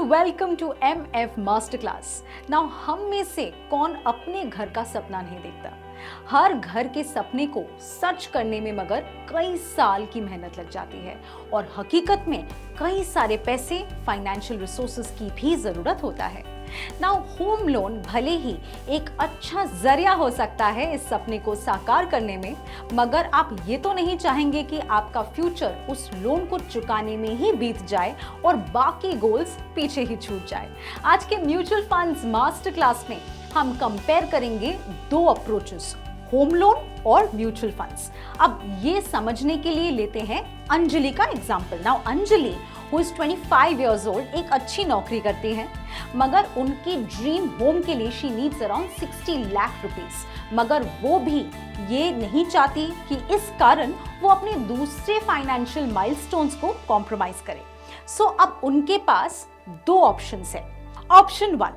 Welcome to MF master class. Now हम में से कौन अपने घर का सपना नहीं देखता। हर घर के सपने को सच करने में मगर कई साल की मेहनत लग जाती है और हकीकत में कई सारे पैसे, फाइनेंशियल रिसोर्सेज की भी जरूरत होता है। नाउ होम लोन भले ही एक अच्छा जरिया हो सकता है इस सपने को साकार करने में, मगर आप ये तो नहीं चाहेंगे कि आपका फ्यूचर उस लोन को चुकाने में ही बीत जाए और बाकी गोल्स पीछे ही छूट जाए। आज के म्यूचुअल फंड्स मास्टर क्लास में हम कंपेयर करेंगे दो अप्रोचेस, होम लोन और म्यूचुअल फंड्स। अब ये समझने के लिए लेते हैं अंजलि का example. Now Anjali who is 25 years old एक अच्छी नौकरी करती हैं, मगर उनकी ड्रीम होम के लिए she needs around 60 lakh rupees, मगर वो भी ये नहीं चाहती कि इस कारण वो अपने दूसरे फाइनेंशियल माइलस्टोन्स को कॉम्प्रोमाइज करें। सो अब उनके पास दो ऑप्शंस है। ऑप्शन 1,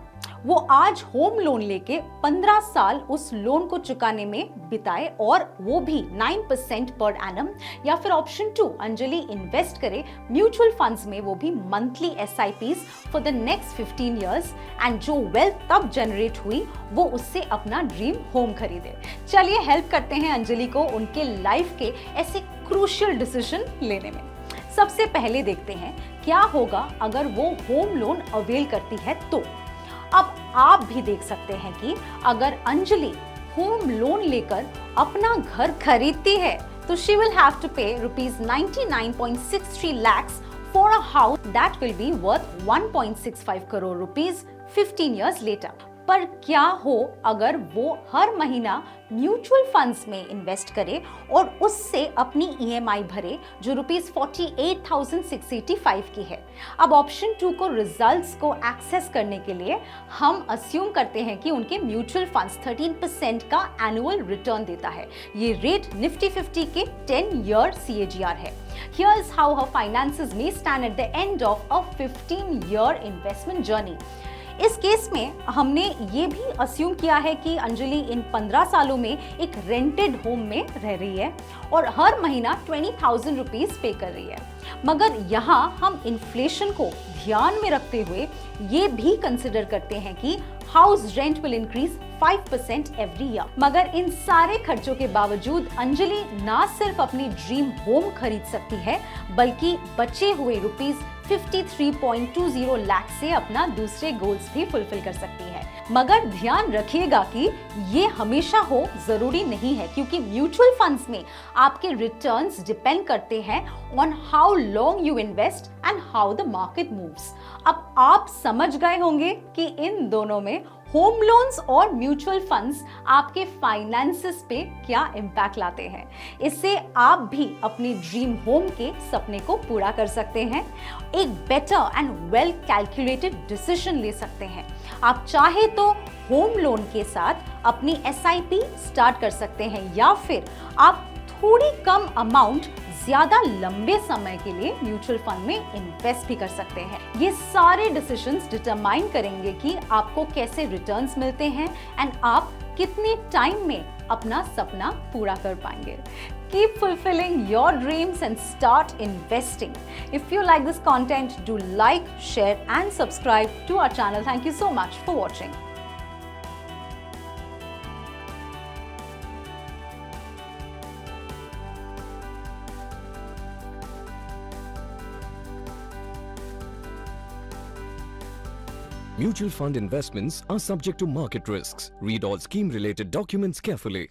वो आज होम लोन लेके 15 साल उस लोन को चुकाने में बिताए और वो भी 9% पर एनम, या फिर ऑप्शन 2, अंजलि इन्वेस्ट करे म्यूचुअल फंड्स में, वो भी monthly SIPs for the next 15 years, and जो वेल्थ तब जनरेट हुई वो उससे अपना ड्रीम होम खरीदे। चलिए हेल्प करते हैं अंजलि को उनके लाइफ के ऐसे क्रूशियल डिसीजन लेने में। सबसे पहले देखते हैं क्या होगा अगर वो होम लोन अवेल करती है तो। अब आप भी देख सकते हैं कि अगर अंजलि होम लोन लेकर अपना घर खरीदती है तो शी विल हैव टू पे ₹99.63 lakhs for a house that will be worth 1.65 crore rupees 15 years later। पर क्या हो अगर वो हर महीना म्यूचुअल फंड्स में इन्वेस्ट करे और उससे अपनी EMI भरे जो ₹48,685 की है। अब ऑप्शन 2 को रिजल्ट्स को एक्सेस करने के लिए हम अस्यूम करते हैं कि उनके म्यूचुअल फंड्स 13% का एनुअल रिटर्न देता है। ये रेट निफ्टी 50 के 10 ईयर CAGR है। Here is how her finances may stand at the end of a 15-year investment journey। इस केस में हमने ये भी अस्यूम किया है कि अंजलि इन 15 सालों में एक रेंटेड होम में रह रही है और हर महीना 20,000 रुपीज पे कर रही है। मगर यहाँ हम इन्फ्लेशन को ध्यान में रखते हुए ये भी कंसिडर करते हैं कि house rent will increase 5% every year. मगर इन सारे खर्चों के बावजूद अंजलि ना सिर्फ अपनी ड्रीम होम खरीद सकती है, बल्कि बचे हुए ₹53.20 लाख से अपना दूसरे गोल्स भी फुलफिल कर सकती है। मगर ध्यान रखिएगा कि ये हमेशा हो जरूरी नहीं है, क्योंकि म्यूचुअल फंड्स में आपके रिटर्न्स डिपेंड करते हैं on how long you invest and how the market moves. अब आप समझ गए होंगे कि इन दोनों में होम लोन्स और म्यूचुअल फंड्स आपके फाइनेंसेस पे क्या इम्पैक्ट लाते हैं। इससे आप भी अपनी ड्रीम होम के सपने को पूरा कर सकते हैं, एक better and well calculated decision ले सकते हैं। आप चाहे तो होम लोन के साथ अपनी SIP स्टार्ट कर सकते हैं, या फिर आप थोड़ी कम अमाउंट ज्यादा लंबे समय के लिए म्यूचुअल फंड में इन्वेस्ट भी कर सकते हैं। ये सारे डिसीजंस डिटरमाइन करेंगे कि आपको कैसे रिटर्न्स मिलते हैं एंड आप कितने टाइम में अपना सपना पूरा कर पाएंगे। Keep fulfilling your dreams and start investing. If you like this content, do like, share and subscribe to our channel. Thank you so much for watching. Mutual fund investments are subject to market risks. Read all scheme-related documents carefully.